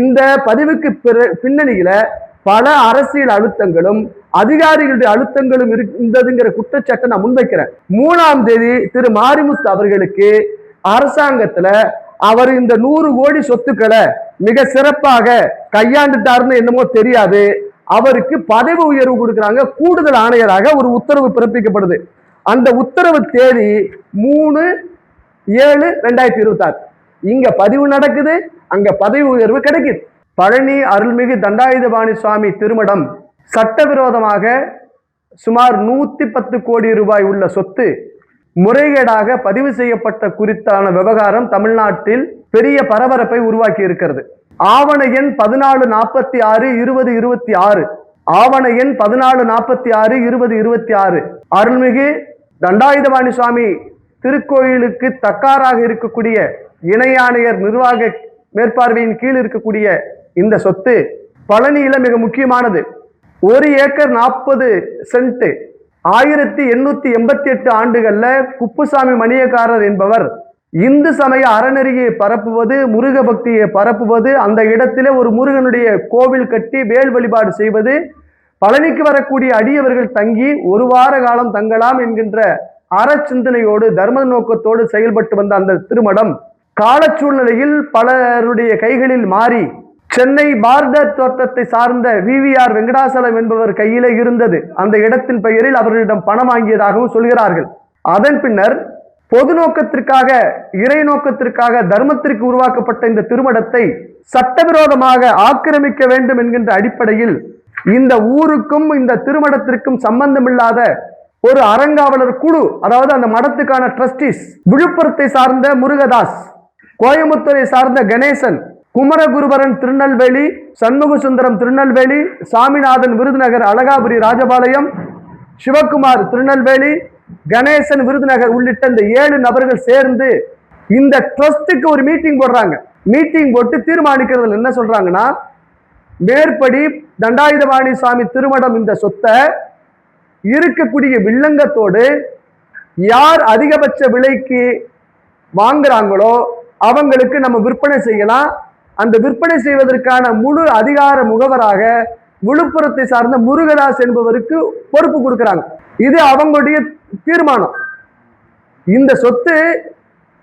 இந்த பதிவுக்கு பின்னணியில பல அரசியல் அழுத்தங்களும் அதிகாரிகளுடைய அழுத்தங்களும் இருந்ததுங்கிற குற்றச்சாட்டை நான் முன்வைக்கிறேன். 3ஆம் தேதி திரு மாரிமுத்து அவர்களுக்கு அரசாங்கத்துல அவர் இந்த 100 கோடி சொத்துக்களை மிக சிறப்பாக கையாண்டுட்டாருன்னு என்னமோ தெரியாது, அவருக்கு பதவி உயர்வு கொடுக்குறாங்க. கூடுதல் ஆணையராக ஒரு உத்தரவு பிறப்பிக்கப்படுது. அந்த உத்தரவு தேதி 3/7/2026. இங்க பதிவு நடக்குது, அங்க பதவி உயர்வு கிடைக்குது. பழனி அருள்மிகு தண்டாயுதபாணி சுவாமி திருமடம் சட்டவிரோதமாக சுமார் 110 கோடி ரூபாய் உள்ள சொத்து முறைகேடாக பதிவு செய்யப்பட்ட குறித்தான விவகாரம் தமிழ்நாட்டில் பெரிய பரபரப்பை உருவாக்கி இருக்கிறது. ஆவண எண் 1446/2026, ஆவண எண் 1446/2026 அருள்மிகு தண்டாயுதபாணி சுவாமி திருக்கோயிலுக்கு தக்காராக இருக்கக்கூடிய இணை ஆணையர் நிர்வாக மேற்பார்வையின் கீழ் இருக்கக்கூடிய இந்த சொத்து பழனியில மிக முக்கியமானது. 1 ஏக்கர் 40 சென்ட் 1888 ஆண்டுகள்ல குப்புசாமி மணியக்காரர் என்பவர் இந்து சமய அறநெறியை பரப்புவது, முருக பக்தியை பரப்புவது, அந்த இடத்திலே ஒரு முருகனுடைய கோவில் கட்டி வேல் வழிபாடு செய்வது, பழனிக்கு வரக்கூடிய அடியவர்கள் தங்கி 1 வார காலம் தங்கலாம் என்கின்ற அறச்சிந்தனையோடு தர்ம நோக்கத்தோடு செயல்பட்டு வந்த அந்த திருமடம் கால சூழ்நிலையில் பலருடைய கைகளில் மாறி சென்னை பார்டர் தோட்டத்தை சார்ந்த VVR வெங்கடாசலம் என்பவர் கையிலே இருந்தது. அந்த இடத்தின் பெயரில் அவர்களிடம் பணம் வாங்கியதாகவும் சொல்கிறார்கள். அதன் பின்னர் பொது நோக்கத்திற்காக, இறை நோக்கத்திற்காக, தர்மத்திற்கு உருவாக்கப்பட்ட இந்த திருமடத்தை சட்டவிரோதமாக ஆக்கிரமிக்க வேண்டும் என்கின்ற அடிப்படையில் இந்த ஊருக்கும் இந்த திருமடத்திற்கும் சம்பந்தமில்லாத ஒரு அறங்காவலர் குழு, அதாவது அந்த மடத்துக்கான ட்ரஸ்டிஸ், விழுப்புரத்தை சார்ந்த முருகதாஸ், கோயம்புத்தூரை சார்ந்த கணேசன், குமரகுருபரன் திருநெல்வேலி, சண்முக சுந்தரம் திருநெல்வேலி, சாமிநாதன் விருதுநகர், அழகாபுரி ராஜபாளையம், சிவகுமார் திருநெல்வேலி, கணேசன் விருதுநகர் உள்ளிட்ட இந்த 7 நபர்கள் சேர்ந்து இந்த ட்ரஸ்டுக்கு ஒரு மீட்டிங் போடுறாங்க. மீட்டிங் போட்டு தீர்மானிக்கிறதுல என்ன சொல்றாங்கன்னா, மேற்படி தண்டாயுதபாணி சுவாமி திருமடம் இந்த சொத்தை இருக்கக்கூடிய வில்லங்கத்தோடு யார் அதிகபட்ச விலைக்கு வாங்குறாங்களோ அவங்களுக்கு நம்ம விற்பனை செய்யலாம். அந்த விற்பனை செய்வதற்கான முழு அதிகார முகவராக விழுப்புரத்தை சார்ந்த முருகதாஸ் என்பவருக்கு பொறுப்பு கொடுக்கிறாங்க. இது அவங்களுடைய தீர்மானம். இந்த சொத்து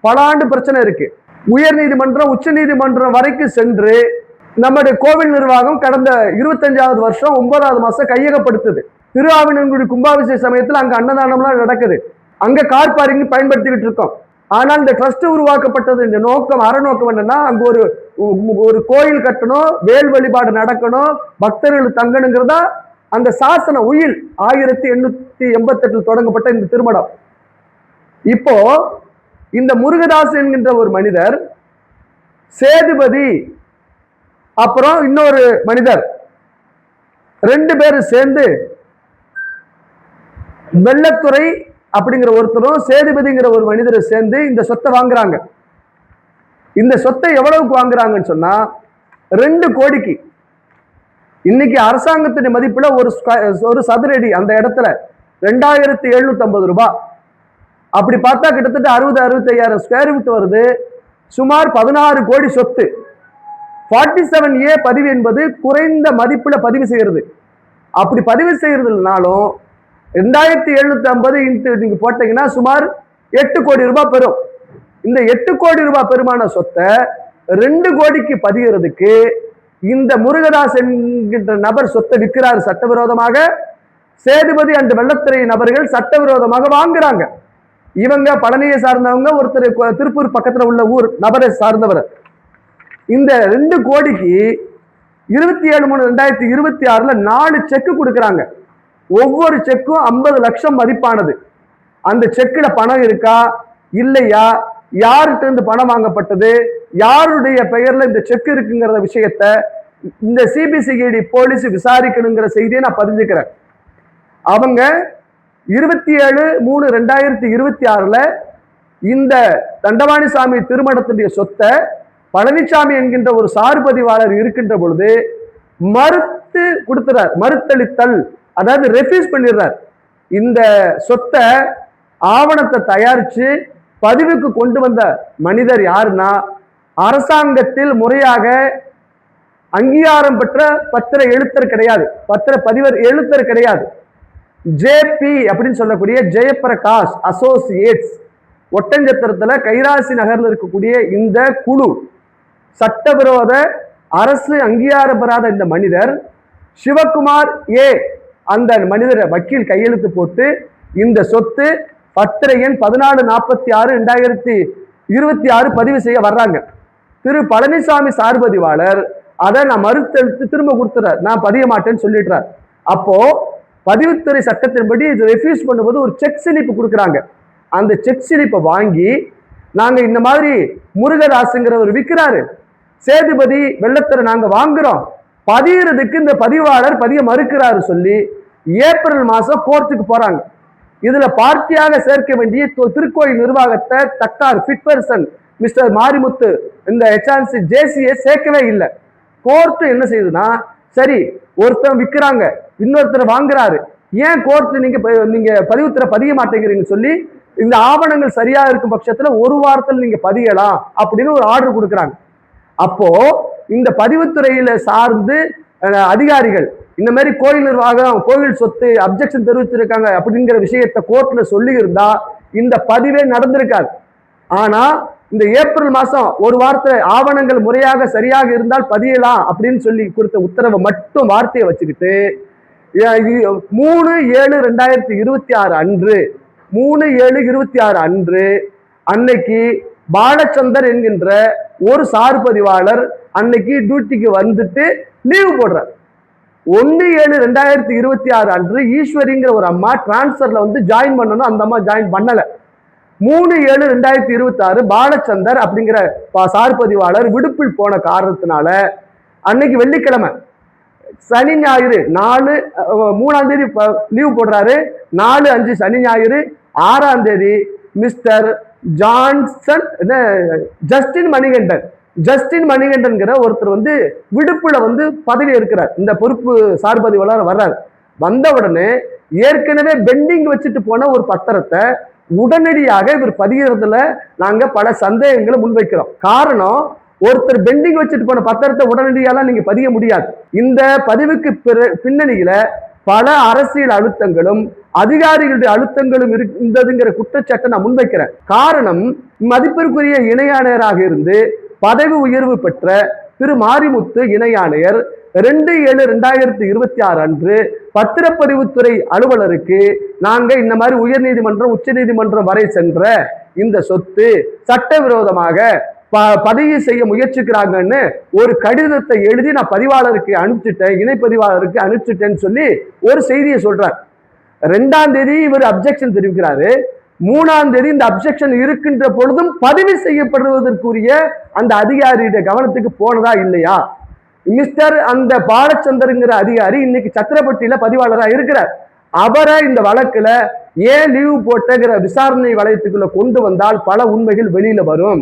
பல ஆண்டு பிரச்சனை இருக்கு. உயர் நீதிமன்றம், உச்ச நீதிமன்றம் வரைக்கும் சென்று நம்முடைய கோவில் நிர்வாகம் கடந்த 25வது வருஷம் 9வது மாசம் கையகப்படுத்துது. திருஆவினங்குடி கும்பாபிஷேக சமயத்தில் அங்க அன்னதானம்லாம் நடக்குது. அங்க கார் பார்க்கிங் பயன்படுத்திக்கிட்டு இருக்கோம். ஆனால் இந்த ட்ரஸ்ட் உருவாக்கப்பட்டது இந்த நோக்கம், அறநோக்கம் என்னன்னா, அங்க ஒரு கோயில் கட்டணும், வேல் வழிபாடு நடக்கணும், பக்தர்கள் தங்கணுங்கிறதா அந்த சாசன உயில் 1888 தொடங்கப்பட்ட இந்த திருமடம். இப்போ இந்த முருகதாஸ் என்கின்ற ஒரு மனிதர், சேதுபதி, அப்புறம் இன்னொரு மனிதர், 2 பேரும் சேர்ந்து வெள்ளத்துறை அப்படிங்கிற ஒருத்தரும் சேதுபதிங்கிற ஒரு மனிதரை சேர்ந்து இந்த சொத்தை வாங்குறாங்க. இந்த சொத்தை எவ்வளவுக்கு வாங்குறாங்கன்னு சொன்னா 2 கோடிக்கு. இன்னைக்கு அரசாங்கத்தின் மதிப்புல ஒரு சதுரடி அந்த இடத்துல 2750 ரூபாய். அப்படி பார்த்தா கிட்டத்தட்ட 60-65,000 ஸ்கொயர் ஃபீட் வருது. சுமார் 16 கோடி சொத்து. 47A பதிவு என்பது குறைந்த மதிப்புல பதிவு செய்யறது. அப்படி பதிவு செய்யறதுனாலும் 2750 நீங்க போட்டீங்கன்னா சுமார் 8 கோடி ரூபாய் பெறும். இந்த 8 கோடி ரூபாய் பெருமான சொத்தை 2 கோடிக்கு பதிகிறதுக்கு இந்த முருகதாஸ் என்கின்ற நபர் சொத்தை விற்கிறார் சட்டவிரோதமாக. சேதுபதி அண்ட் வெள்ளத்துறை நபர்கள் சட்டவிரோதமாக வாங்குறாங்க. இவங்க பழனியை சார்ந்தவங்க, ஒருத்தர் திருப்பூர் பக்கத்துல உள்ள ஊர் நபரை சார்ந்தவர். இந்த 2 கோடிக்கு 27/3/2026 4 செக்கு கொடுக்குறாங்க. ஒவ்வொரு செக்கும் 50 லட்சம் மதிப்பானது. அந்த செக்குல பணம் இருக்கா இல்லையா, யார்கிட்ட இருந்து பணம் வாங்கப்பட்டது, யாருடைய பெயர்ல இந்த செக் இருக்குங்கிற விஷயத்த இந்த சிபிசிஐடி போலீஸ் விசாரிக்கணுங்கிற செய்தியை நான் பதிஞ்சுக்கிறேன். அவங்க 27/3/2026 இந்த தண்டபாணி சாமி திருமணத்துடைய சொத்தை பழனிசாமி என்கின்ற ஒரு சார்பதிவாளர் இருக்கின்ற பொழுது மறுத்து கொடுத்துறார். மறுத்தளித்தல், அதாவது ரெஃப்யூஸ் பண்ணிடுறார். இந்த சொத்தை ஆவணத்தை தயாரிச்சு பதிவுக்கு கொண்டு வந்த மனிதர் யாருன்னா, அரசாங்கத்தில் முறையாக அங்கீகாரம் பெற்ற பத்திர எழுத்தர் கிடையாது, பத்திர பதிவர் எழுத்தர் கிடையாது. ஜேபி அப்படின்னு சொல்லக்கூடிய ஜெயபிரகாஷ் அசோசியேட்ஸ் ஒட்டஞ்சத்திரத்துல கைராசி நகர்ல இருக்கக்கூடிய இந்த குழு, சட்டவிரோத அரசு அங்கீகாரம் பெறாத இந்த மனிதர் சிவகுமார் ஏ அந்த மனிதரை வக்கீல் கையெழுத்து போட்டு இந்த சொத்து பத்திரை எண் 1446/2026 பதிவு செய்ய வர்றாங்க. திரு பழனிசாமி சார்பதிவாளர் அதை நான் மறுத்தெடுத்து திரும்ப கொடுத்துறார், நான் பதிய மாட்டேன்னு சொல்லிடுறார். அப்போ பதிவுத்துறை சட்டத்தின்படி இது ரெஃப்யூஸ் பண்ணும்போது ஒரு செக் ஸ்லிப் கொடுக்குறாங்க. அந்த செக் ஸ்லிப்பை வாங்கி நாங்க இந்த மாதிரி முருகதாசுங்கிறவர் விற்கிறாரு, சேதுபதி வெள்ளத்தரை நாங்க வாங்குறோம், பதியறதுக்கு இந்த பதிவாளர் பதிய மறுக்கிறாரு சொல்லி ஏப்ரல் மாசம் கோர்ட்டுக்கு போறாங்க. இதுல பார்ட்டியாக சேர்க்க வேண்டிய திருக்கோயில் நிர்வாகத்தை தக்கார் ஃபிட் பர்சன் மிஸ்டர் மாரிமுத்து இந்த ஹெச்ஆர்சி ஜேசியை சேர்க்கவே இல்லை. கோர்ட்டு என்ன செய்யுதுன்னா, சரி ஒருத்தர் விற்கிறாங்க இன்னொருத்தர் வாங்குறாரு, ஏன் கோர்ட்டு நீங்க பதிவுத்துறை பதிய மாட்டேங்கிறீங்கன்னு சொல்லி இந்த ஆவணங்கள் சரியா இருக்கும் பட்சத்துல ஒரு வாரத்தில் நீங்க பதியலாம் அப்படின்னு ஒரு ஆர்டர் கொடுக்குறாங்க. அப்போ இந்த பதிவுத்துறையில சார்ந்து அதிகாரிகள் இந்த மாதிரி கோயில் நிர்வாகம் கோவில் சொத்து அப்ஜெக்ஷன் தெரிவிச்சிருக்காங்க அப்படிங்கிற விஷயத்த கோர்ட்ல சொல்லி இருந்தா இந்த பதிவே நடந்திருக்காது. ஆனா இந்த ஏப்ரல் மாசம் ஒரு வார்த்தை ஆவணங்கள் முறையாக சரியாக இருந்தால் பதியலாம் அப்படின்னு சொல்லி கொடுத்த உத்தரவை மட்டும் வார்த்தையை வச்சுக்கிட்டு 3/7/2026 அன்று 3/7/26 அன்று அன்னைக்கு பாலச்சந்தர் என்கின்ற ஒரு சார் பதிவாளர் அன்னைக்கு டியூட்டிக்கு வந்துட்டு லீவு போடுறார். 1/7/2026 அன்று ஈஸ்வரிங்கிற ஒரு அம்மா டிரான்ஸ்பர்ல வந்து ஜாயின் பண்ணணும், அந்த அம்மா ஜாயின் பண்ணல. 3/7/2026 பாலச்சந்தர் அப்படிங்கிற சார் பதிவாளர் விடுப்பில் போன காரணத்தினால அன்னைக்கு வெள்ளிக்கிழமை சனி ஞாயிறு 3ஆம் தேதி லீவு போடுறாரு, 4/5 சனி ஞாயிறு, 6ஆம் தேதி மிஸ்டர் ஜான்சன் ஜஸ்டின் மணிகண்டன் ஒருத்தர் வந்து விடுப்புல வந்து பதவி இருக்கிறார், இந்த பொறுப்பு சார் பதிவாளர் வர்றார். வந்த உடனே ஏற்கனவே பெண்டிங் வச்சுட்டு போன ஒரு பத்திரத்தை உடனடியாக இவர் பதிகிறதுல நாங்க பல சந்தேகங்களை முன்வைக்கிறோம். காரணம், ஒருத்தர் பெண்டிங் வச்சுட்டு போன பத்திரத்தை உடனடியாக நீங்க பதிய முடியாது. இந்த பதிவுக்கு பின்னணியில பல அரசியல் அழுத்தங்களும் அதிகாரிகளுடைய அழுத்தங்களும் இருந்ததுங்கிற குற்றச்சாட்டை நான் முன்வைக்கிறேன். காரணம், மதிப்பிற்குரிய இணை ஆணையராக இருந்து பதவி உயர்வு பெற்ற திரு மாரிமுத்து இணை ஆணையர் 2/7/2026 அன்று பத்திரப்பதிவுத்துறை அலுவலருக்கு நாங்க இந்த மாதிரி உயர் நீதிமன்றம் உச்ச நீதிமன்றம் வரை சென்ற இந்த சொத்து சட்டவிரோதமாக பதிவு செய்ய முயற்சிக்கிறாங்கன்னு ஒரு கடிதத்தை எழுதி நான் பதிவாளருக்கு அனுப்பிச்சிட்டேன், இணை பதிவாளருக்கு அனுப்பிச்சிட்டேன்னு சொல்லி ஒரு செய்தியை சொல்றார். 2ஆம் தேதி இவர் அப்ஜெக்ஷன் தெரிவிக்கிறாரு. 3ஆம் தேதி இந்த அப்ஜெக்ஷன் இருக்கின்ற பொழுதும் பதிவு செய்யப்படுவதற்குரிய அந்த அதிகாரியுடைய கவனத்துக்கு போனதா இல்லையா? மிஸ்டர் அந்த பாலச்சந்தருங்கிற அதிகாரி இன்னைக்கு சத்திரப்பட்டியில பதிவாளராக இருக்கிறார். அவரை இந்த வழக்குல ஏன் லீவு போட்டங்கிற விசாரணை வளையத்துக்குள்ள கொண்டு வந்தால் பல உண்மைகள் வெளியில வரும்.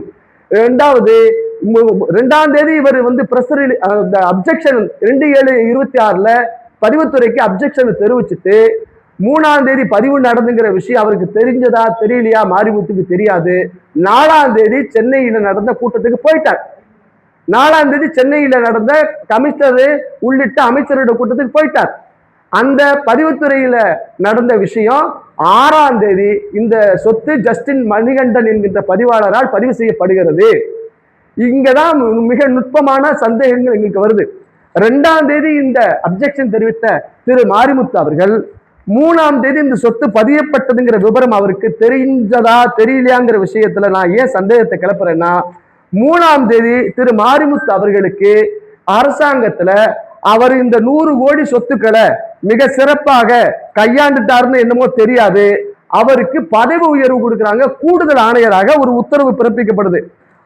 2ஆம் தேதி இவர் வந்து அப்ஜெக்ஷன் 2/7/26 பதிவுத்துறைக்கு அப்ஜெக்ஷன் தெரிவிச்சுட்டு 3ஆம் தேதி பதிவு நடந்துங்கிற விஷயம் அவருக்கு தெரிஞ்சதா தெரியலையா மாரிமுத்துக்கு தெரியாது. 4ஆம் தேதி சென்னையில நடந்த கூட்டத்துக்கு போயிட்டார். 4ஆம் தேதி சென்னையில நடந்த கமிஷனர் உள்ளிட்ட அமைச்சரோட கூட்டத்துக்கு போயிட்டார். அந்த பதிவுத்துறையில நடந்த விஷயம் 6ஆம் தேதி இந்த சொத்து ஜஸ்டின் மணிகண்டன் என்கின்ற பதிவாளரால் பதிவு செய்யப்படுகிறது. இங்கதான் மிக நுட்பமான சந்தேகங்கள் எங்களுக்கு வருது. 2ஆம் தேதி இந்த அப்ஜெக்ஷன் தெரிவித்த திரு மாரிமுத்து அவர்கள் 3ஆம் தேதி இந்த சொத்து பதியப்பட்டதுங்கிற விவரம் அவருக்கு தெரிஞ்சதா தெரியலையாங்கிற விஷயத்துல நான் ஏன் சந்தேகத்தை கிளப்புறேன்னா, 3ஆம் தேதி திரு மாரிமுத்து அவர்களுக்கு அரசாங்கத்துல அவர் இந்த 100 கோடி சொத்துக்களை மிக சிறப்பாக கையாண்டுட்டாருன்னு என்னமோ தெரியாது, அவருக்கு பதவி உயர்வு கொடுக்குறாங்க, கூடுதல் ஆணையராக ஒரு உத்தரவு பிறப்பிக்கப்படுது.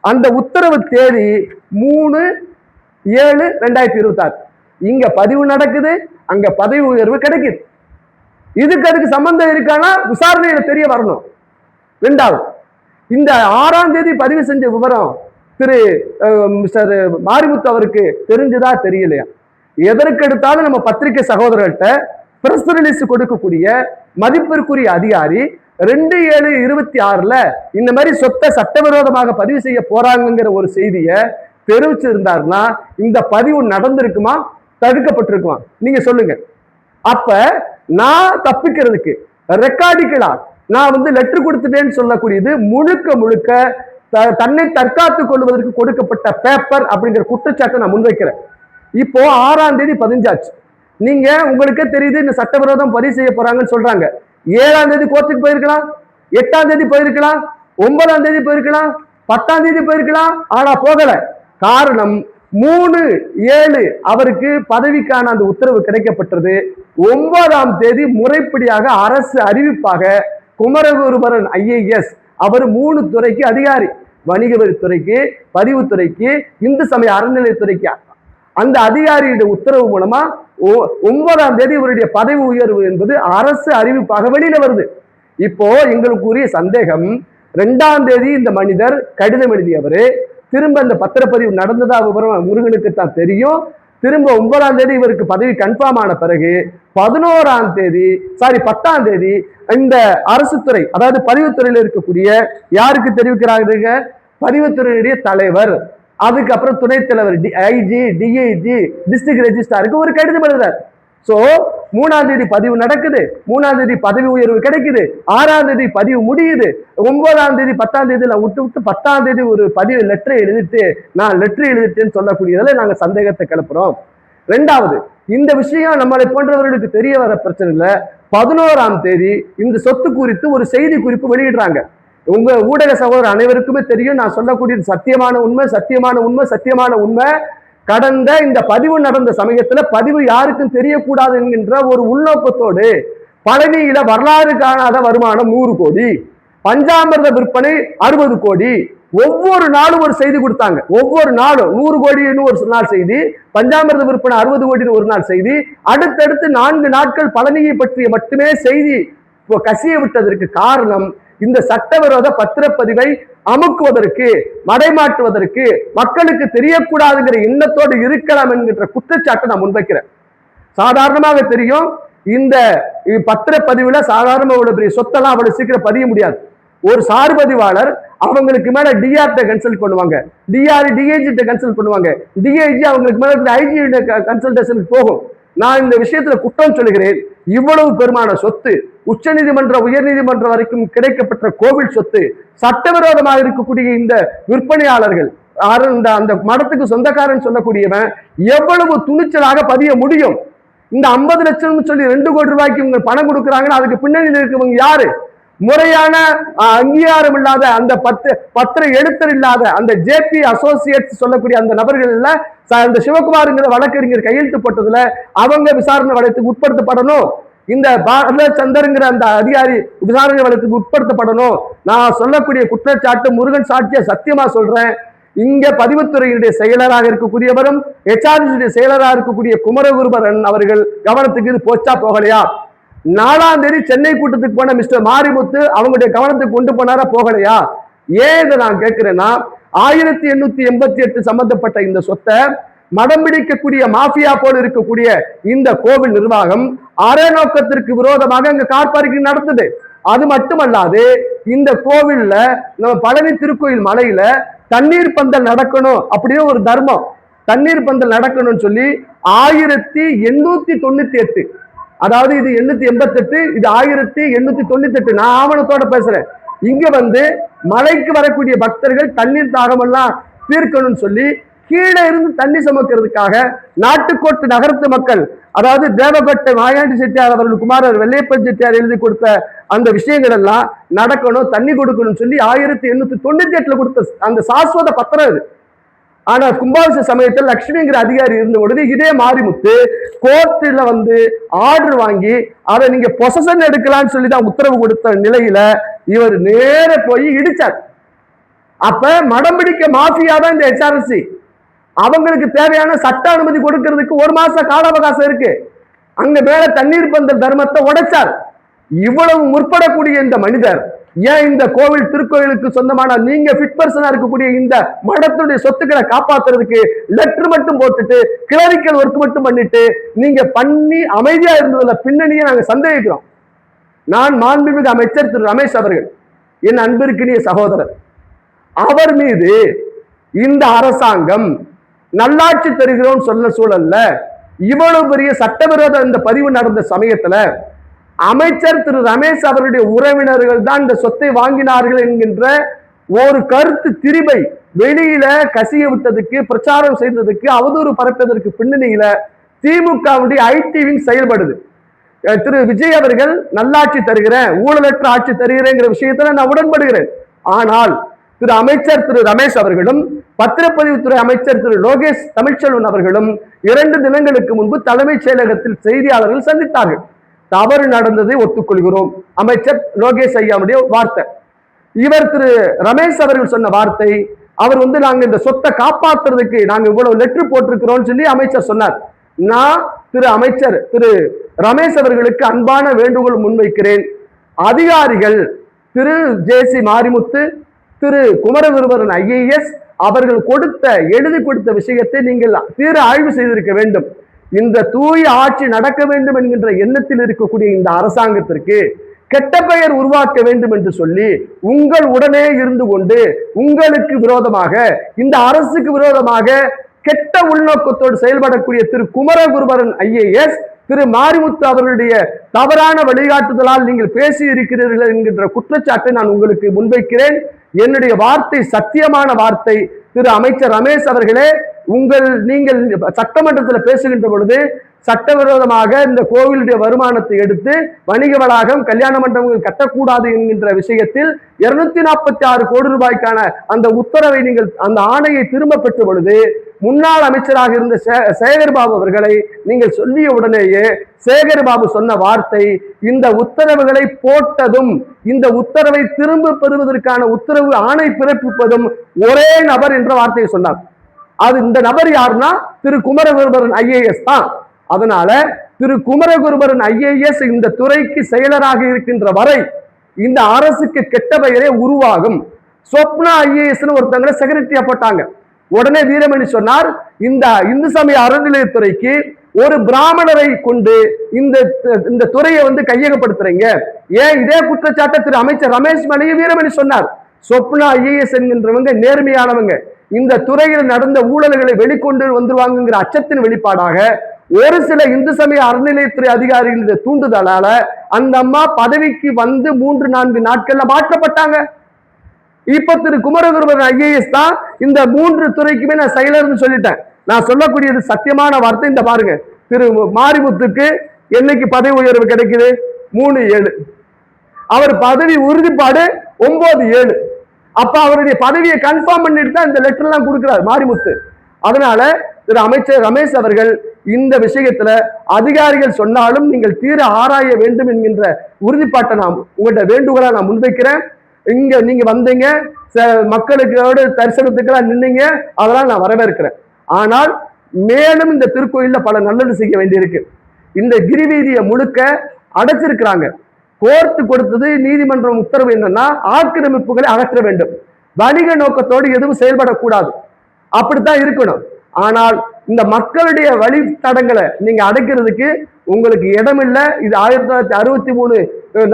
அந்த உத்தரவு தேதி 3/7/2026. இங்க பதிவு நடக்குது, அங்க பதவி உயர்வு கிடைக்குது. அதுக்கு சம்பந்தம் இருக்கானா விசாரணையில தெரிய வரணும். 2வது, இந்த 6ஆம் தேதி பதிவு செஞ்ச விவரம் திரு மிஸ்டர் மாரிமுத்து அவருக்கு தெரிஞ்சதா தெரியலையா? எதற்கெடுத்தாலும் நம்ம பத்திரிகை சகோதரர்கிட்ட பிரஸ் ரிலீஸ் கொடுக்கக்கூடிய மதிப்பிற்குரிய அதிகாரி 2/7/26 இந்த மாதிரி சொத்தை சட்டவிரோதமாக பதிவு செய்ய போறாங்கிற ஒரு செய்தியை தெரிவிச்சிருந்தாருன்னா இந்த பதிவு நடந்திருக்குமா, தடுக்கப்பட்டிருக்குமா? நீங்க சொல்லுங்க. அப்ப நான் தப்பிக்கிறதுக்கு ரெக்கார்டிக்கலா நான் லெட்டர் கொடுத்துட்டேன்னு சொல்லக்கூடியது முழுக்க முழுக்க தன்னை தற்காத்துக் கொள்வதற்கு கொடுக்கப்பட்ட பேப்பர் அப்படிங்கிற குற்றச்சாட்டை நான் முன்வைக்கிறேன். இப்போ 6ஆம் தேதி பதிஞ்சாச்சு. நீங்க உங்களுக்கே தெரியுது இந்த சட்டவிரோதம் பதிவு செய்ய போறாங்கன்னு சொல்றாங்க. 7ஆம் தேதி கோர்ட்டுக்கு போயிருக்கலாம், 8ஆம் தேதி போயிருக்கலாம், 9ஆம் தேதி போயிருக்கலாம், 10ஆம் தேதி போயிருக்கலாம். ஆனா போகல. காரணம் 3/7 அவருக்கு பதவிக்கான அந்த உத்தரவு கிடைக்கப்பட்டது. 9ஆம் தேதி முறைப்படியாக அரசு அறிவிப்பாக குமரகுருபரன் IAS அவர் 3 துறைக்கு அதிகாரி, வணிக வரித்துறைக்கு, பதிவுத்துறைக்கு, இந்து சமய அறநிலையத்துறைக்கு. அந்த அதிகாரியுடைய உத்தரவு மூலமா 9ஆம் தேதி இவருடைய பதவி உயர்வு என்பது அரசு அறிவிப்பாக வெளியில வருது. இப்போ எங்களுக்குரிய சந்தேகம், 2ஆம் தேதி இந்த மனிதர் கடிதம் எழுதியவரு திரும்ப இந்த பத்திரப்பதிவு நடந்ததா விவரம் முருகனுக்கு தான் தெரியும். திரும்ப 9ஆம் தேதி இவருக்கு பதவி கன்ஃபார்ம் ஆன பிறகு 10ஆம் தேதி இந்த அரசு துறை, அதாவது பதிவுத்துறையில் இருக்கக்கூடிய யாருக்கு தெரிவிக்கிறாங்க? பதிவுத்துறையுடைய தலைவர், அதுக்கப்புறம் துணைத் தலைவர், IG, DIG, டிஸ்ட்ரிக்ட் ரெஜிஸ்ட்ராருக்கு ஒரு கடிதம் எழுதுறார். சோ 3ஆம் தேதி பதிவு நடக்குது, 3ஆம் தேதி பதவி உயர்வு கிடைக்குது, 6ஆம் தேதி பதிவு முடியுது, 9ஆம் தேதி 10ஆம் தேதி விட்டு 10ஆம் தேதி ஒரு பதிவு லெட்டர் எழுதிட்டு நான் லெட்டர் எழுதிட்டேன்னு சொல்லக்கூடியதுல நாங்க சந்தேகத்தை கிளப்புறோம். 2வது, இந்த விஷயம் நம்மளை போன்றவர்களுக்கு தெரிய வர பிரச்சனை இல்லை. 11ஆம் தேதி இந்த சொத்து குறித்து ஒரு செய்தி குறிப்பு வெளியிடுறாங்க. உங்க ஊடக சகோதரர் அனைவருக்குமே தெரியும், நான் சொல்லக்கூடியது சத்தியமான உண்மை. கடந்த இந்த பதிவு நடந்த சமயத்துல பதிவு யாருக்கும் தெரியக்கூடாது என்கின்ற ஒரு உள்நோக்கத்தோடு பழனியில வரலாறு காணாத வருமானம் 100 கோடி, பஞ்சாமிர்த விற்பனை 60 கோடி, ஒவ்வொரு நாளும் ஒரு செய்தி கொடுத்தாங்க. ஒவ்வொரு நாளும் 100 கோடின்னு ஒரு நாள் செய்தி, பஞ்சாமிர்த விற்பனை 60 கோடின்னு ஒரு நாள் செய்தி. அடுத்தடுத்து 4 நாட்கள் பழனியை பற்றிய மட்டுமே செய்தி கசிய விட்டதற்கு காரணம் இந்த சட்டவிரோத பத்திரப்பதிவை அமுக்குவதற்கு, மடைமாற்றுவதற்கு, மக்களுக்கு தெரியக்கூடாதுங்கிற எண்ணத்தோடு இருக்கலாம் என்கின்ற குற்றச்சாட்டை நான் முன்வைக்கிறேன். சாதாரணமாக தெரியும், இந்த பத்திரப்பதிவுல சாதாரண பெரிய சொத்தெல்லாம் அவ்வளவு சீக்கிரம் பதிய முடியாது. ஒரு சார்பதிவாளர் அவங்களுக்கு மேல டிஆர்ட்ட கன்சல்ட் பண்ணுவாங்க, டிஆர் டிஐஜி கன்சல்ட் பண்ணுவாங்க, டிஐஜி அவங்களுக்கு மேல ஐஜி கன்சல்டேஷனுக்கு போகும். நான் இந்த விஷயத்துல குற்றம் சொல்லுகிறேன். இவ்வளவு பெருமான சொத்து, உச்ச நீதிமன்ற உயர் நீதிமன்றம் வரைக்கும் கிடைக்கப்பட்ட கோவில் சொத்து, சட்டவிரோதமாக இருக்கக்கூடிய இந்த விற்பனையாளர்கள், அந்த மடத்துக்கு சொந்தக்காரன் சொல்லக்கூடியவன் எவ்வளவு துணிச்சலாக பதிய முடியும்? இந்த 50 லட்சம் சொல்லி 2 கோடி ரூபாய்க்கு இவங்க பணம் கொடுக்குறாங்கன்னா அதுக்கு பின்னணியில் இருக்கவங்க யாரு? முறையான அங்கீகாரம் இல்லாத, அந்த பத்திர எழுத்தர் இல்லாத அந்த ஜேபி அசோசியேட்ஸ் சொல்லக்கூடிய அந்த நபர்கள் இல்ல, இந்த சிவகுமார்ங்கிற வழக்கறிஞர் கையெழுத்து போட்டதுல அவங்க விசாரணை வளையத்துக்கு உட்படுத்தப்படணும். இந்த பாலச்சந்தர்ங்கிற அந்த அதிகாரி விசாரணை வளையத்துக்கு உட்படுத்தப்படணும். நான் சொல்லக்கூடிய குற்றச்சாட்டு முருகன் சாட்சிய சத்தியமா சொல்றேன். இங்க பதிவுத்துறையுடைய செயலராக இருக்கக்கூடியவரும் HRD செயலராக இருக்கக்கூடிய குமரகுருபரன் அவர்கள் கவனத்துக்கு இது போச்சா போகலையா? 4ஆம் தேதி சென்னை கூட்டத்துக்கு போன மிஸ்டர் மாரிமுத்து அவங்களுடைய கவனத்துக்கு கொண்டு போனாரா போகலையா? ஏன் இதை நான் கேட்கிறேன்னா, 1888 சம்பந்தப்பட்ட இந்த சொத்தை மடம் பிடிக்கக்கூடிய மாஃபியா போல இருக்கக்கூடிய இந்த கோவில் நிர்வாகம் அறநோக்கத்திற்கு விரோதமாக அங்க கார் பார்க்கிங் நடத்துது. அது மட்டுமல்லாது இந்த கோவில்ல நம்ம பழனி திருக்கோயில் மலையில தண்ணீர் பந்தல் நடக்கணும் அப்படின்னு ஒரு தர்மம், தண்ணீர் பந்தல் நடக்கணும்னு சொல்லி 1898, அதாவது இது 888, இது 1898. நான் ஆவணத்தோட பேசுறேன். இங்க மலைக்கு வரக்கூடிய பக்தர்கள் தண்ணீர் தாகமெல்லாம் தீர்க்கணும்னு சொல்லி கீழே இருந்து தண்ணி சுமக்கிறதுக்காக நாட்டுக்கோட்டு நகரத்து மக்கள், அதாவது தேவகோட்டை மாயாண்டி செட்டியார் அவர்கள் குமாரர் வெள்ளையப்பன் செட்டியார் எழுதி கொடுத்த அந்த விஷயங்கள் எல்லாம் நடக்கணும், தண்ணி கொடுக்கணும்னு சொல்லி 1898 கொடுத்த அந்த சாஸ்வத பத்திரம் இது. ஆனா கும்பாபிஷ சமயத்தில் லட்சுமிங்கிற அதிகாரி இருந்த பொழுது இதே மாரிமுத்து கோர்ட்ல ஆர்டர் வாங்கி அதை நீங்க பொசஷன் எடுக்கலாம்னு சொல்லி தான் உத்தரவு கொடுத்த நிலையில இவர் நேர போய் இடிச்சார். அப்ப மடம் பிடிக்க மாஃபியா தான் இந்த HRC. அவங்களுக்கு தேவையான சட்ட அனுமதி கொடுக்கிறதுக்கு 1 மாச கால அவகாசம் இருக்கு. அங்க மேல தண்ணீர் பந்தல் தர்மத்தை உடைச்சார். இவ்வளவு முற்படக்கூடிய இந்த மனிதர் ஏன் இந்த கோவில் திருக்கோயிலுக்கு சொந்தமான நீங்க ஃபிட் பர்சனா இருக்கக்கூடிய இந்த மடத்துடைய சொத்துக்களை காப்பாத்துறதுக்கு லெட்டர் மட்டும் போட்டுட்டு கிளரிக்கல் ஒர்க் மட்டும் பண்ணிட்டு நீங்க பண்ணி அமைதியா இருந்ததுல பின்னணியை நாங்க சந்தேகிக்கிறோம். நான் மாண்புமிகு அமைச்சர் திரு ரமேஷ் அவர்கள், என் அன்பிற்கினிய சகோதரர், அவர் மீது இந்த அரசாங்கம் நல்லாட்சி தருகிறோம் சொல்ல சூழல்ல இவ்வளவு பெரிய சட்டவிரோத இந்த பதிவு நடந்த சமயத்துல அமைச்சர் திரு ரமேஷ் அவருடைய உறவினர்கள் தான் இந்த சொத்தை வாங்கினார்கள் என்கின்ற ஒரு கருத்து திரிபை வெளியில கசிய விட்டதுக்கு, பிரச்சாரம் செய்ததுக்கு, அவதூறு பரப்பதற்கு பின்னணியில திமுகவுடைய ஐடி விங் செயல்படுது. திரு விஜய் அவர்கள் நல்லாட்சி தருகிறேன், ஊழலற்ற ஆட்சி தருகிறேங்கிற விஷயத்துல நான் உடன்படுகிறேன். ஆனால் திரு அமைச்சர் திரு ரமேஷ் அவர்களும் பத்திரப்பதிவுத்துறை அமைச்சர் திரு லோகேஷ் தமிழ்ச்செல்வன் அவர்களும் 2 தினங்களுக்கு முன்பு தலைமைச் செயலகத்தில் செய்தியாளர்கள் சந்தித்தார்கள். தவறு நடந்ததை ஒத்துக்கொள்கிறோம், அமைச்சர் லோகேஷ் ஐயாவுடைய வார்த்தை. இவர் திரு ரமேஷ் அவர்கள் சொன்ன வார்த்தை, அவர் நாங்க இந்த சொத்தை காப்பாற்றுறதுக்கு நாங்க இவ்வளவு லெட்டர் போட்டிருக்கிறோம் சொல்லி அமைச்சர் சொன்னார். நான் திரு அமைச்சர் திரு ரமேஷ் அவர்களுக்கு அன்பான வேண்டுகோள் முன்வைக்கிறேன். அதிகாரிகள் திரு ஜே.சி. மாரிமுத்து, திரு குமரகுருபரன் IAS அவர்கள் எழுதி கொடுத்த விஷயத்தை நீங்கள் தீர ஆய்வு செய்திருக்க வேண்டும். இந்த தூய ஆட்சி நடக்க வேண்டும் என்கின்ற எண்ணத்தில் இருக்கக்கூடிய இந்த அரசாங்கத்திற்கு கெட்ட பெயர் உருவாக்க வேண்டும் என்று சொல்லி உங்கள் உடனே இருந்து கொண்டு உங்களுக்கு விரோதமாக, இந்த அரசுக்கு விரோதமாக கெட்ட உள்நோக்கத்தோடு செயல்படக்கூடிய திரு குமரகுருபரன் IAS, திரு மாரிமுத்து அவர்களுடைய தவறான வழிகாட்டுதலால் நீங்கள் பேசி இருக்கிறீர்கள் என்கின்ற குற்றச்சாட்டை நான் உங்களுக்கு முன்வைக்கிறேன். என்னுடைய வார்த்தை சத்தியமான வார்த்தை. திரு அமைச்சர் ரமேஷ் அவர்களே, நீங்கள் சட்டமன்றத்தில் பேசுகின்ற பொழுது சட்டவிரோதமாக இந்த கோவிலுடைய வருமானத்தை எடுத்து வணிக வளாகம், கல்யாண மண்டபங்கள் கட்டக்கூடாது என்கின்ற விஷயத்தில் 246 கோடி ரூபாய்க்கான அந்த உத்தரவை நீங்கள் அந்த ஆணையை திரும்ப பெற்ற பொழுது முன்னாள் அமைச்சராக இருந்த சேகர்பாபு அவர்களை நீங்கள் சொல்லிய உடனேயே சேகர்பாபு சொன்ன வார்த்தை, இந்த உத்தரவுகளை போட்டதும் இந்த உத்தரவை திரும்ப பெறுவதற்கான உத்தரவு ஆணை பிறப்பிப்பதும் ஒரே நபர் என்ற வார்த்தையை சொன்னார். அது இந்த நபர் யாருன்னா திரு குமரகுருபரன் IAS தான். அதனால திரு குமரகுருபரன் IAS இந்த துறைக்கு செயலராக இருக்கின்ற வரை இந்த அரசுக்கு கெட்ட பெயரே உருவாகும். சொப்னா IAS ஒருத்தங்களை செக்ரட்டரியா போட்டாங்க. உடனே வீரமணி சொன்னார், இந்த இந்து சமய அறநிலையத்துறைக்கு ஒரு பிராமணரை கொண்டு இந்த துறையை கையகப்படுத்துறீங்க. ஏன் இதே குற்றச்சாட்டை திரு அமைச்சர் ரமேஷ் மேலேயும் வீரமணி சொன்னார். சொப்னா IAS என்கின்றவங்க நேர்மையானவங்க, இந்த துறையில் நடந்த ஊழல்களை வெளிக்கொண்டு வந்துருவாங்கிற அச்சத்தின் வெளிப்பாடாக ஒரு சில இந்து சமய அறநிலையத்துறை அதிகாரிகளுடைய தூண்டுதலால அந்த அம்மா பதவிக்கு 3-4 நாட்கள்ல மாற்றப்பட்டாங்க. இப்ப திரு குமரகுருபரன் IAS தான் இந்த 3 துறைக்குமே நான் செயலர்னு சொல்லிட்டேன். நான் சொல்லக்கூடியது சத்தியமான வார்த்தை. இந்த பாருங்க, திரு மாரிமுத்துக்கு என்னைக்கு பதவி உயர்வு கிடைக்குது? 3/7. அவர் பதவி உறுதிப்பாடு 9/7. அப்ப அவருடைய பதவியை கன்ஃபார்ம் பண்ணிட்டு தான் இந்த லெட்டர் எல்லாம் கொடுக்கிறார் மாரிமுத்து. அதனால திரு அமைச்சர் ரமேஷ் அவர்கள் இந்த விஷயத்துல அதிகாரிகள் சொன்னாலும் நீங்கள் தீர ஆராய வேண்டும் என்கின்ற உறுதிப்பாட்டை நான் உங்கள்கிட்ட வேண்டுகோளா நான் முன்வைக்கிறேன். இங்க நீங்க வந்தீங்க, மக்களுக்கு தரிசனத்துக்கெல்லாம் நின்னீங்க, அதெல்லாம் நான் வரவேற்கிறேன். ஆனால் மேலும் இந்த திருக்கோயில்ல பல நல்லது செய்ய வேண்டியிருக்கு. இந்த கிரிவீதியை முழுக்க அடைச்சிருக்கிறாங்க. கோர்ட்டு கொடுத்தது, நீதிமன்றம் உத்தரவு என்னன்னா ஆக்கிரமிப்புகளை அகற்ற வேண்டும், வணிக நோக்கத்தோடு எதுவும் செயல்படக்கூடாது, அப்படித்தான் இருக்கணும். ஆனால் இந்த மக்களுடைய வழித்தடங்களை நீங்க அடைக்கிறதுக்கு உங்களுக்கு இடம் இல்லை. இது 1963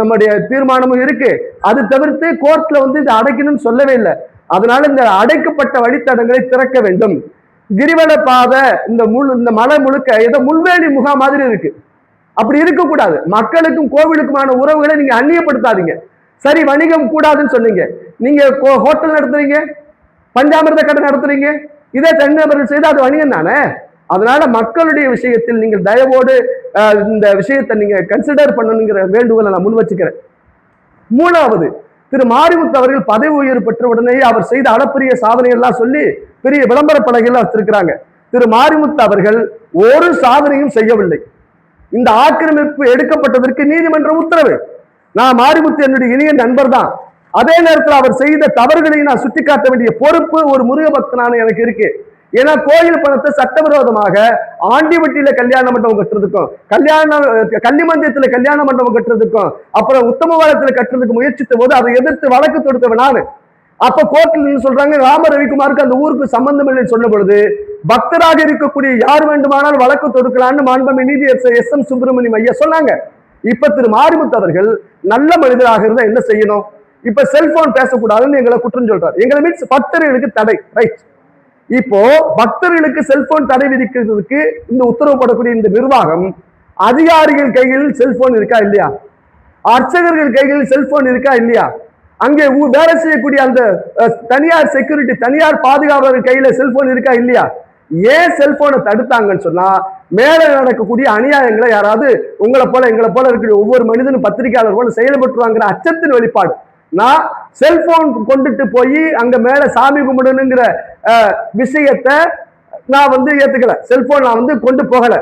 நம்முடைய தீர்மானமும் இருக்கு. அது தவிர்த்து கோர்ட்ல இதை அடைக்கணும்னு சொல்லவே இல்லை. அதனால இந்த அடைக்கப்பட்ட வழித்தடங்களை திறக்க வேண்டும். கிரிவல பாதை இந்த மலை முழுக்க ஏதோ முள்வேலி முகாம் மாதிரி இருக்கு, அப்படி இருக்கக்கூடாது. மக்களுக்கும் கோவிலுக்குமான உறவுகளை நீங்க அந்நியப்படுத்தாதீங்க. சரி, வணிகம் கூடாதுன்னு சொன்னீங்க, நீங்க ஹோட்டல் நடத்துறீங்க, பஞ்சாமிர்த கடை நடத்துறீங்க, இதே தனிநபர்கள் செய்து அது வணிகம் தானே. அதனால மக்களுடைய விஷயத்தில் நீங்கள் தயவோடு இந்த விஷயத்தை நீங்க கன்சிடர் பண்ணணுங்கிற வேண்டுகோளை நான் முன் வச்சுக்கிறேன். 3வது, திரு மாரிமுத்து அவர்கள் பதவி உயர்வு பெற்ற உடனேயே அவர் செய்த அளப்பரிய சாதனை எல்லாம் சொல்லி பெரிய விளம்பர பலகைகள் வச்சிருக்கிறாங்க. திரு மாரிமுத்து அவர்கள் ஒரு சாதனையும் செய்யவில்லை. இந்த ஆக்கிரமிப்பு எடுக்கப்பட்டதற்கு நீதிமன்ற உத்தரவு. நான் மாரிமுத்து என்னுடைய இனிய நண்பர் தான். அதே நேரத்தில் அவர் செய்த தவறுகளை நான் சுட்டிக்காட்ட வேண்டிய பொறுப்பு ஒரு முருக பக்தனான எனக்கு இருக்கு. ஏன்னா கோயில் பணத்தை சட்டவிரோதமாக ஆண்டிவட்டியில கல்யாண மண்டபம் கட்டுறதுக்கும், கன்னிமந்தியத்துல கல்யாண மண்டபம் கட்டுறதுக்கும், அப்புறம் உத்தமவாளத்துல கட்டுறதுக்கு முயற்சித்த போது அதை எதிர்த்து வழக்கு தொடுத்தவன் நானு. அப்ப கோர்ட்டில் சொல்றாங்க ராம ரவிக்குமாருக்கு அந்த ஊருக்கு சம்பந்தம் இல்லைன்னு சொன்ன பொழுது பக்தராக இருக்கக்கூடிய யார் வேண்டுமானால் வழக்கு தொடுக்கலான்னு மாண்புமிகு நீதியரசர் SM சுப்பிரமணியம் ஐயா சொன்னாங்க. இப்ப திரு மாரிமுத்து அவர்கள் நல்ல மனிதராக இருந்தா என்ன செய்யணும்? இப்ப செல்போன் பேசக்கூடாதுன்னு எங்களை குற்றம் சொல்றாரு. எங்களை மீன்ஸ் பக்தர்களுக்கு தடை, ரைட்? இப்போ பக்தர்களுக்கு செல்போன் தடை விதிக்கிறதுக்கு இந்த உத்தரவு போடக்கூடிய இந்த நிர்வாகம் அதிகாரிகள் கைகளில் செல்போன் இருக்கா இல்லையா? அர்ச்சகர்கள் கைகளில் செல்போன் இருக்கா இல்லையா? அங்கே வேலை செய்யக்கூடிய அந்த தனியார் செக்யூரிட்டி, தனியார் பாதுகாவலர் கையில செல்போன் இருக்கா இல்லையா? ஏன் செல்போனை தடுத்தாங்கன்னு சொன்னா, மேல நடக்கக்கூடிய அநியாயங்களை யாராவது உங்களை போல எங்களை போல இருக்கிற ஒவ்வொரு மனிதனும் பத்திரிகையாளர் போல செயல்பட்டுவாங்கிற அச்சத்தின் வெளிப்பாடு. நான் செல்போன் கொண்டுட்டு போய் அங்க மேல சாமி கும்பிடணுங்கிற விஷயத்தை நான் ஏத்துக்கல. செல்போன் நான் கொண்டு போகல.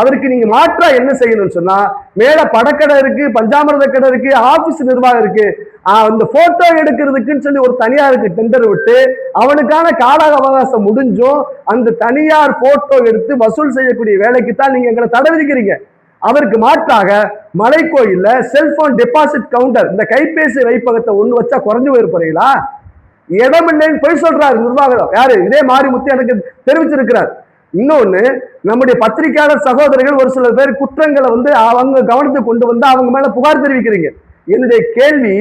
அதற்கு நீங்க மாற்றா என்ன செய்யணும்னு சொன்னா, மேல படக்கடை இருக்கு, பஞ்சாமிரத கடை இருக்கு, ஆபீஸ் நிர்வாகம் இருக்கு, அந்த போட்டோ எடுக்கிறதுக்குன்னு சொல்லி ஒரு தனியாருக்கு டெண்டர் விட்டு அவனுக்கான கால அவகாசம் முடிஞ்சும் அந்த தனியார் போட்டோ எடுத்து வசூல் செய்யக்கூடிய வேலைக்கு தான் நீங்க எங்களை தடை விதிக்கிறீங்க. அதற்கு மாற்றாக மலைக்கோயில்ல செல்போன் டெபாசிட் கவுண்டர், இந்த கைபேசி வைப்பகத்தை ஒண்ணு வச்சா குறைஞ்சு போயிருப்பீங்களா? இடமில்லைன்னு போய் சொல்றாரு நிர்வாகம். யாரு? இதே மாரிமுத்து எனக்கு தெரிவிச்சிருக்கிறார். இன்னொன்னு, நம்முடைய பத்திரிகையாளர் சகோதரர்கள் ஒரு சில பேர் குற்றங்களை அவங்க கவனத்துக்கு கொண்டு வந்து அவங்க மேல புகார் தெரிவிக்கிறீங்க. என்னுடைய கேள்வி,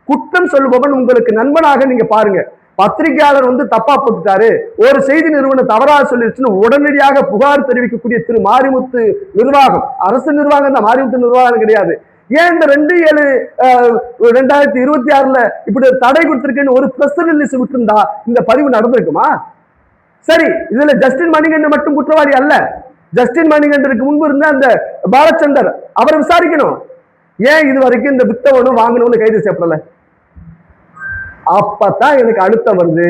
குற்றம் சொல்லுபவன் உங்களுக்கு நண்பனாக நீங்க பாருங்க. பத்திரிகையாளர் தப்பா போட்டுட்டாரு, ஒரு செய்தி நிறுவனம் தவறாக சொல்லிருச்சுன்னு உடனடியாக புகார் தெரிவிக்கக்கூடிய திரு மாரிமுத்து நிர்வாகம், அரசு நிர்வாகம் தான், மாரிமுத்து நிர்வாகம் கிடையாது. ஏன் இந்த 2/7/2026 இப்படி தடை கொடுத்திருக்குன்னு ஒரு பிரஸ் ரிலீஸ் விட்டுருந்தா இந்த பதிவு நடந்திருக்குமா? சரி, இதுல ஜஸ்டின் மணிகண்டன் மட்டும் குற்றவாளி அல்ல. ஜஸ்டின் மணிகண்டனுக்கு முன்பு இருந்த அந்த பாலச்சந்தர் அவரை விசாரிக்கணும். ஏன் இது வரைக்கும் இந்த வித்தவனும் வாங்கணும்னு கைது செய்யப்படல? அப்பதான் எனக்கு அடுத்த வருது.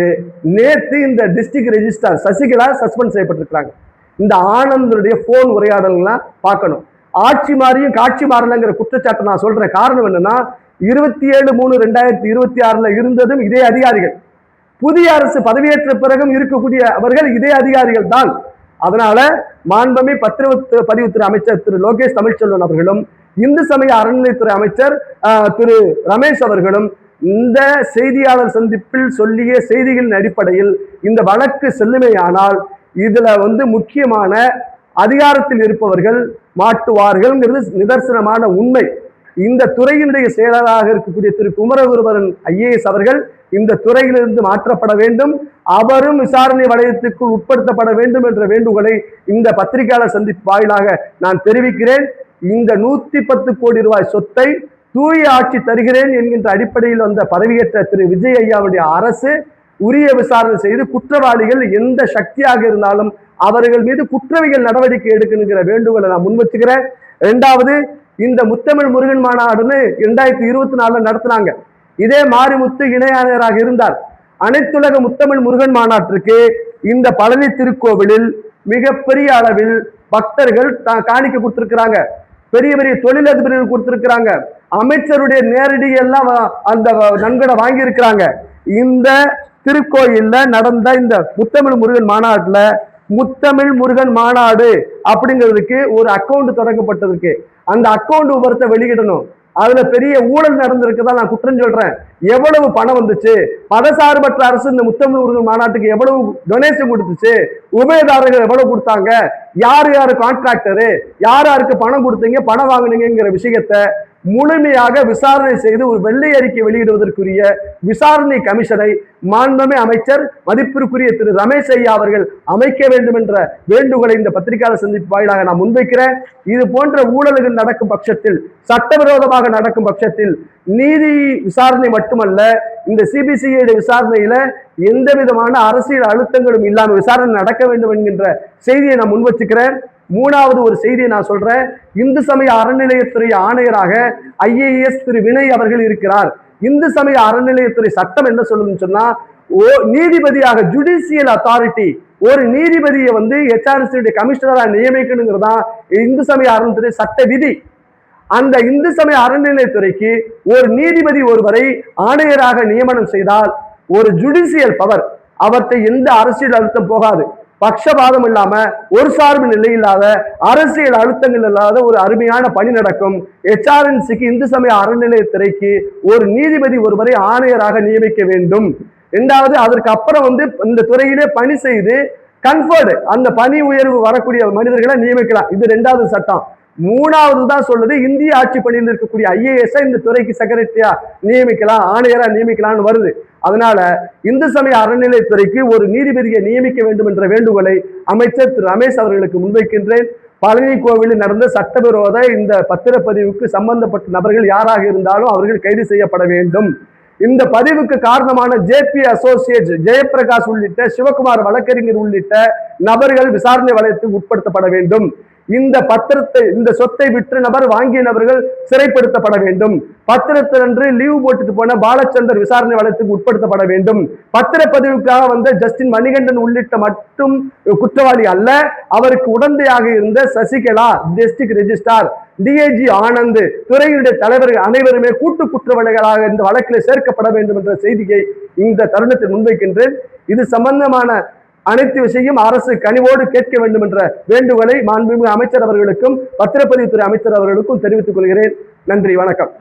நேற்று இந்த டிஸ்ட்ரிக்ட் ரெஜிஸ்ட்ரார் சசிகலா சஸ்பெண்ட் செய்யப்பட்டிருக்கிறாங்க. இந்த ஆனந்தனுடைய போன் உரையாடலாம் பார்க்கணும். ஆட்சி மாறியும் காட்சி மாறலங்கிற குற்றச்சாட்டை நான் சொல்றேன். காரணம் என்னன்னா, 27/3/2026 இருந்ததும் இதே அதிகாரிகள், புதிய அரசு பதவியேற்ற பிறகும் இருக்கக்கூடிய அவர்கள் இதே அதிகாரிகள் தான். அதனால மாண்புமிகு பத்திரப்பதிவுத்துறை அமைச்சர் திரு லோகேஷ் தமிழ்ச்செல்வன் அவர்களும் இந்து சமய அறநிலையத்துறை அமைச்சர் திரு ரமேஷ் அவர்களும் இந்த செய்தியாளர் சந்திப்பில் சொல்லிய செய்திகளின் அடிப்படையில் இந்த வழக்கு செல்லுமையானால் இதுல முக்கியமான அதிகாரத்தில் இருப்பவர்கள் மாட்டுவார்கள் நிதர்சனமான உண்மை. இந்த துறையினுடைய செயலராக இருக்கக்கூடிய திரு குமரகுருபரன் IAS அவர்கள் இந்த துறையிலிருந்து மாற்றப்பட வேண்டும், அவரும் விசாரணை வளையத்துக்குள் உட்படுத்தப்பட வேண்டும் என்ற வேண்டுகோளை இந்த பத்திரிகையாளர் சந்திப்பு வாயிலாக நான் தெரிவிக்கிறேன். இந்த 110 கோடி ரூபாய் சொத்தை தூய ஆட்சி தருகிறேன் என்கின்ற அடிப்படையில் வந்த பதவியேற்ற திரு விஜய் ஐயாவுடைய அரசு உரிய விசாரணை செய்து குற்றவாளிகள் எந்த சக்தியாக இருந்தாலும் அவர்கள் மீது குற்றவியல் நடவடிக்கை எடுக்கணுங்கிற வேண்டுகோளை நான் முன்வச்சுக்கிறேன். இரண்டாவது, இந்த முத்தமிழ் முருகன் மாநாடுன்னு 2024 நடத்தினாங்க. இதே மாரிமுத்து இணையாளராக இருந்தார். அனைத்துலக முத்தமிழ் முருகன் மாநாட்டிற்கு இந்த பழனி திருக்கோவிலில் மிகப்பெரிய அளவில் பக்தர்கள் காணிக்க கொடுத்திருக்கிறாங்க, பெரிய பெரிய தொழிலதிபர்கள் கொடுத்திருக்கிறாங்க, அமைச்சருடைய நேரடி எல்லாம் அந்த நன்கொடை வாங்கி இருக்கிறாங்க. இந்த திருக்கோயில்ல நடந்த இந்த முத்தமிழ் முருகன் மாநாட்டுல முத்தமிழ் முருகன் மாநாடு அப்படிங்கிறதுக்கு ஒரு அக்கௌண்ட் தொடங்கப்பட்டிருக்கு. அந்த அக்கௌண்ட் விவரத்தை வெளியிடணும். அதுல பெரிய ஊழல் நடந்திருக்குதான் நான் குற்றம் சொல்றேன். எவ்வளவு பணம் வந்துச்சு, மதசார்பற்ற அரசு இந்த முத்தமிழ் முருகன் மாநாட்டுக்கு எவ்வளவு டொனேஷன் கொடுத்துச்சு, உபயதாரர்கள் எவ்வளவு கொடுத்தாங்க, யாரு யாரு கான்ட்ராக்டரு, யார் யாருக்கு பணம் கொடுத்தீங்க, பணம் வாங்கினீங்கிற விஷயத்தை முழுமையாக விசாரணை செய்து ஒரு வெள்ளை அறிக்கை வெளியிடுவதற்குரிய விசாரணை கமிஷனை மாண்புமிகு அமைச்சர் மதிப்பிற்குரிய திரு ரமேஷ் ஐயா அவர்கள் அமைக்க வேண்டும் என்ற வேண்டுகோளை இந்த பத்திரிகையாளர் சந்திப்பு வாயிலாக நான் முன்வைக்கிறேன். இது போன்ற ஊழல்கள் நடக்கும் பட்சத்தில், சட்டவிரோதமாக நடக்கும் பட்சத்தில் நீதி விசாரணை மட்டுமல்ல, இந்த CBCID விசாரணையில எந்த விதமான அரசியல் அழுத்தங்களும் இல்லாமல் விசாரணை நடக்க வேண்டும் என்கின்ற செய்தியை நான் முன்வச்சுக்கிறேன். மூணாவது ஒரு செய்தியை நான் சொல்றேன். இந்து சமய அறநிலையத்துறை ஆணையராக IAS திரு வினய் அவர்கள் இருக்கிறார். இந்து சமய அறநிலையத்துறை சட்டம் என்ன சொல்லுதுன்னு சொன்னா, நீதிபதியாக ஜுடிஷியல் அத்தாரிட்டி, ஒரு நீதிபதியை HRSD கமிஷனரா நியமிக்கணுங்கிறதா இந்து சமய அறநிலையத்துறை சட்ட விதி. அந்த இந்து சமய அறநிலையத்துறைக்கு ஒரு நீதிபதி ஒருவரை ஆணையராக நியமனம் செய்தால் ஒரு ஜுடிஷியல் பவர், அவற்றை எந்த அரசியல் அழுத்தம் போகாது, பட்சபாதம் இல்லாம ஒரு சார்பு நிலை இல்லாத அரசியல் அழுத்தங்கள் இல்லாத ஒரு அருமையான பணி நடக்கும். HRNCக்கு இந்து சமய அறநிலையத்துறைக்கு ஒரு நீதிபதி ஒருவரை ஆணையராக நியமிக்க வேண்டும். இரண்டாவது, அதற்கு அப்புறம் இந்த துறையிலே பணி செய்து கன்ஃபர்டு அந்த பணி உயர்வு வரக்கூடிய மனிதர்களை நியமிக்கலாம். இது இரண்டாவது சட்டம். மூணாவது தான் சொல்லுது இந்திய ஆட்சி பணியில் இருக்கக்கூடிய IAS இந்த துறைக்கு செக்ரட்டரியா நியமிக்கலாம், ஆணையரா நியமிக்கலாம்னு வருது. அதனால இந்து சமய அறநிலையத்துறைக்கு ஒரு நீதிபதியை நியமிக்க வேண்டும் என்ற வேண்டுகோளை அமைச்சர் திரு ரமேஷ் அவர்களுக்கு முன்வைக்கின்றேன். பழனி கோவிலில் நடந்த சட்டவிரோத இந்த பத்திரப்பதிவுக்கு சம்பந்தப்பட்ட நபர்கள் யாராக இருந்தாலும் அவர்கள் கைது செய்யப்பட வேண்டும். இந்த பதிவுக்கு காரணமான JP அசோசியேட்ஸ், ஜெயபிரகாஷ் உள்ளிட்ட சிவகுமார் வழக்கறிஞர் உள்ளிட்ட நபர்கள் விசாரணை வளையத்துக்கு உட்படுத்தப்பட வேண்டும். இந்த சொத்தை விற்ற நபர் வாங்கிய நபர்கள் சிறைப்படுத்தப்பட வேண்டும். பத்திரத்தினன்று லீவு போட்டுட்டு போன பாலச்சந்தர் விசாரணை வளையத்துக்கு உட்படுத்தப்பட வேண்டும். பத்திரப்பதிவுக்காக வந்த ஜஸ்டின் மணிகண்டன் உள்ளிட்ட மட்டும் குற்றவாளி அல்ல, அவருக்கு உடந்தையாக இருந்த Sasikala, district registrar, DIG Anand, துறையுடைய தலைவர்கள் அனைவருமே கூட்டு குற்றவாளிகளாக இந்த வழக்கில் சேர்க்கப்பட வேண்டும் என்ற செய்தியை இந்த தருணத்தில் முன்வைக்கின்றேன். இது சம்பந்தமான அனைத்து விஷயம் அரசு கனிவோடு கேட்க வேண்டும் என்ற வேண்டுகோளை மாண்புமிகு அமைச்சர் அவர்களுக்கும் பத்திரப்பதிவுத்துறை அமைச்சர் அவர்களுக்கும் தெரிவித்துக் கொள்கிறேன். நன்றி, வணக்கம்.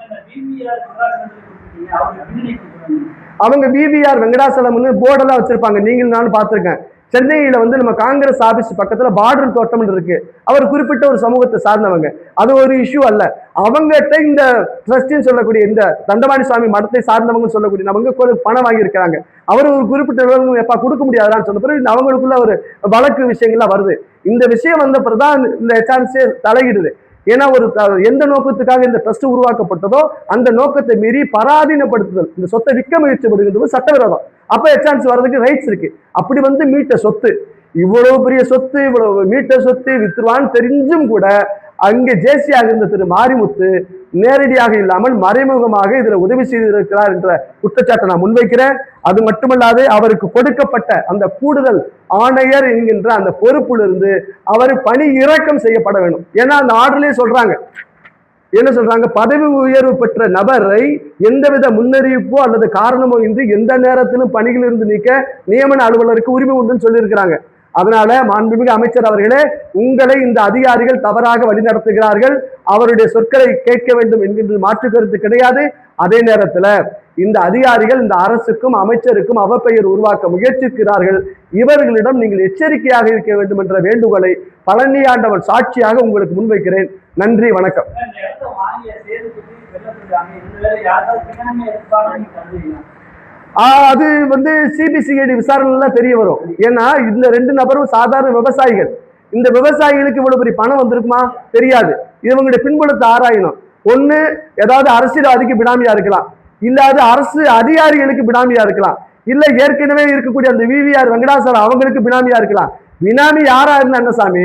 அவங்க BVR வெங்கடாசலம்னு போர்டெல்லாம் வச்சிருப்பாங்க, நீங்கள் நானும் பார்த்திருக்கேன். சென்னையில நம்ம காங்கிரஸ் ஆபீஸ் பக்கத்துல பார்டர் தோட்டம் இருக்கு. அவர் குறிப்பிட்ட ஒரு சமூகத்தை சார்ந்தவங்க, அது ஒரு இஷ்யூ அல்ல. அவங்ககிட்ட இந்த ட்ரஸ்டின்னு சொல்லக்கூடிய இந்த தண்டபாணி சுவாமி மடத்தை சார்ந்தவங்க சொல்லக்கூடிய அவங்க பணம் வாங்கி இருக்கிறாங்க. அவர் ஒரு குறிப்பிட்ட எப்ப கொடுக்க முடியாதான்னு சொன்ன பிறகு அவங்களுக்குள்ள ஒரு வழக்கு விஷயங்கள்லாம் வருது. இந்த விஷயம் வந்த பிறகுதான் இந்த HRC தலையிடுது. ஏன்னா ஒரு எந்த நோக்கத்துக்காக இந்த ட்ரஸ்ட் உருவாக்கப்பட்டதோ அந்த நோக்கத்தை மீறி பராதீனப்படுத்துதல், இந்த சொத்தை விற்க முயற்சிப்படுகிறது சட்டவிரோதம். அப்ப HRC வர்றதுக்கு ரைட்ஸ் இருக்கு. அப்படி மீட்ட சொத்து, இவ்வளவு பெரிய சொத்து, இவ்வளவு மீட்ட சொத்து வித்துருவான்னு தெரிஞ்சும் கூட அங்கே ஜேசியாக இருந்த திரு மாரிமுத்து நேரடியாக இல்லாமல் மறைமுகமாக இதுல உதவி செய்திருக்கிறார் என்ற குற்றச்சாட்டை நான் முன்வைக்கிறேன். அது மட்டுமல்லாது அவருக்கு கொடுக்கப்பட்ட அந்த கூடுதல் ஆணையர் என்கின்ற அந்த பொறுப்பிலிருந்து அவர் பணி இறக்கம் செய்யப்பட வேண்டும். ஏன்னா அந்த ஆர்டர்லயே சொல்றாங்க, என்ன சொல்றாங்க, பதவி உயர்வு பெற்ற நபரை எந்தவித முன்னறிவிப்போ அல்லது காரணமோ இன்றி எந்த நேரத்திலும் பணியில் இருந்து நீக்க நியமன அலுவலருக்கு உரிமை உண்டுன்னு சொல்லியிருக்கிறாங்க. அதனால மாண்புமிகு அமைச்சர் அவர்களே, உங்களை இந்த அதிகாரிகள் தவறாக வழிநடத்துகிறார்கள். அவருடைய சொற்களை கேட்க வேண்டும் என்கின்ற மாற்று கருத்து கிடையாது. அதே நேரத்தில் இந்த அதிகாரிகள் இந்த அரசுக்கும் அமைச்சருக்கும் அவப்பெயர் உருவாக்க முயற்சிக்கிறார்கள். இவர்களிடம் நீங்கள் எச்சரிக்கையாக இருக்க வேண்டும் என்ற வேண்டுகோளை பழனி ஆண்டவர் சாட்சியாக உங்களுக்கு முன்வைக்கிறேன். நன்றி, வணக்கம். அது CBCID விசாரணைல தெரிய வரும். ஏன்னா இந்த ரெண்டு நபரும் சாதாரண விவசாயிகள். இந்த விவசாயிகளுக்கு இவ்வளவு பெரிய பணம் வந்திருக்குமா தெரியாது. இவங்களுடைய பின்புலத்தை ஆராயணும். ஒண்ணு ஏதாவது அரசியல்வாதிக்கு பினாமியா இருக்கலாம், இல்லாத அரசு அதிகாரிகளுக்கு பினாமியா இருக்கலாம், இல்ல ஏற்கனவே இருக்கக்கூடிய அந்த VVR வெங்கடாசலம் அவங்களுக்கு பினாமியா இருக்கலாம். பினாமி யாரா இருந்தா என்ன சாமி,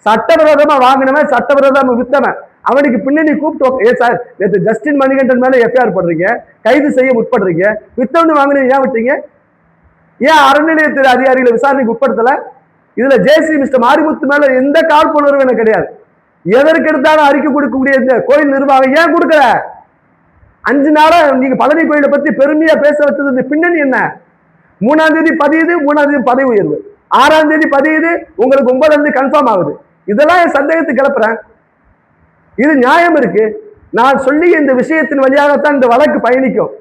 சட்டவிரோதமா வாங்கினவன், சட்டவிரோதமா வித்தவன், அவனுக்கு பின்னணி கூப்பிட்டு சார் நேற்று ஜஸ்டின் மணிகண்டன் மேல FIR போடுறீங்க, கைது செய்ய உட்படுறீங்க, வித்தவனு வாங்கின ஏன் விட்டீங்க? ஏன் அறநிலையத்துறை அதிகாரிகளை விசாரணைக்கு உட்படுத்தல? இதுல JC மிஸ்டர் மாரிமுத்து மேல எந்த காழ்ப்புணர்வும் எனக்கு கிடையாது. எதற்கு எடுத்தாலும் அறிக்கை கொடுக்கக்கூடிய இந்த கோயில் நிர்வாகம் ஏன் கொடுக்கல? 5 நாளா நீங்க பழனி கோயிலை பத்தி பெருமையா பேச வச்சது இந்த பின்னணி என்ன? 3ஆம் தேதி பதியுது, 3ஆம் தேதி பதவி உயர்வு, 6ஆம் தேதி பதியுது, உங்களுக்கு 9ஆம் தேதி கன்ஃபார்ம் ஆகுது. இதெல்லாம் என் சந்தேகத்தை கிளப்புறேன். இது நியாயம் இருக்கு? நான் சொல்லி இந்த விஷயத்தின் வழியாகத்தான் இந்த வழக்கு பயணிக்கும்.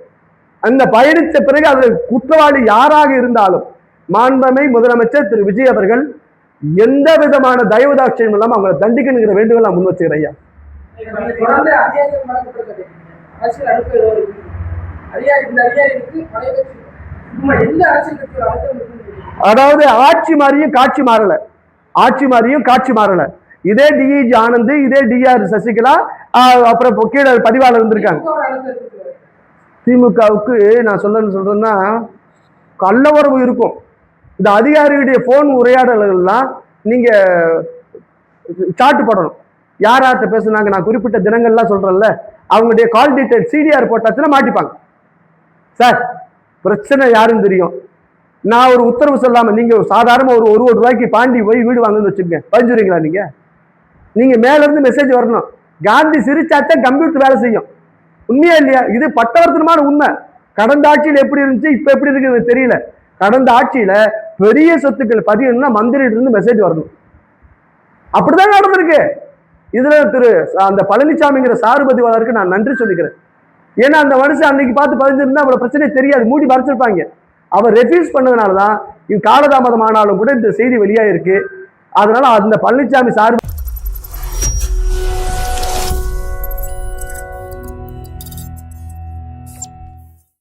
அந்த பயணித்த பிறகு அது குற்றவாளி யாராக இருந்தாலும் மாண்புமை முதலமைச்சர் திரு விஜய் அவர்கள் எந்த விதமான தயவுதாட்சியம் இல்லாம அவங்களை தண்டிக்கணுங்கிற வேண்டுகோள் நான் முன் வச்சுக்கிறேன். ஐயா, அதாவது ஆட்சி மாறியும் காட்சி மாறல, ஆட்சி மாறியும் காட்சி மாறல. இதே DIG ஆனந்த், இதே DR சசிகலா, அப்புறம் கீழே பதிவாளர் இருந்திருக்காங்க. திமுகவுக்கு நான் சொல்றேன்னா கள்ள உறவு இருக்கும். இந்த அதிகாரியுடைய போன் உரையாடல்கள்லாம் நீங்க சாட்டு போடணும். யார் யார்கிட்ட பேசுனாங்க, நான் குறிப்பிட்ட தினங்கள்லாம் சொல்றேன்ல, அவங்களுடைய கால் டீடைல் CDR போட்டாச்சுன்னா மாட்டிப்பாங்க. சார் பிரச்சனை யாருன்னு தெரியும். நான் ஒரு உத்தரவு சொல்லாம நீங்க சாதாரண ஒரு 1 கோடி ரூபாய்க்கு பாண்டி போய் வீடு வாங்கன்னு வச்சுக்கோங்க, பதிஞ்சுறீங்களா? நீங்க மேல இருந்து மெசேஜ் வரணும். காந்தி சிரிச்சாச்சா கம்ப்யூட்டர் வேலை செய்யும். உண்மையா இல்லையா? இது பட்டவர்த்தனமான உண்மை. கடந்த ஆட்சியில் எப்படி இருந்துச்சு, இப்ப எப்படி இருக்கு தெரியல. கடந்த ஆட்சியில பெரிய சொத்துக்கள் பதியணும்னா மந்திரிட்டு இருந்து மெசேஜ் வரணும். அப்படிதான் நடந்திருக்கு. இதுல அந்த பழனிசாமிங்கிற சாறு பதிவாளருக்கு நான் நன்றி சொல்லிக்கிறேன். ஏன்னா அந்த மனுஷன் அன்னைக்கு பார்த்து பதிஞ்சிருந்தா அவ்வளவு பிரச்சனை தெரியாது, மூடி மறைச்சிருப்பாங்க. அவர் ரெஃப்யூஸ் பண்ணதுனாலதான் இது காலதாமதம் ஆனாலும் கூட இந்த செய்தி வெளியாயிருக்கு. அதனால அந்த பழனிசாமி சார்பு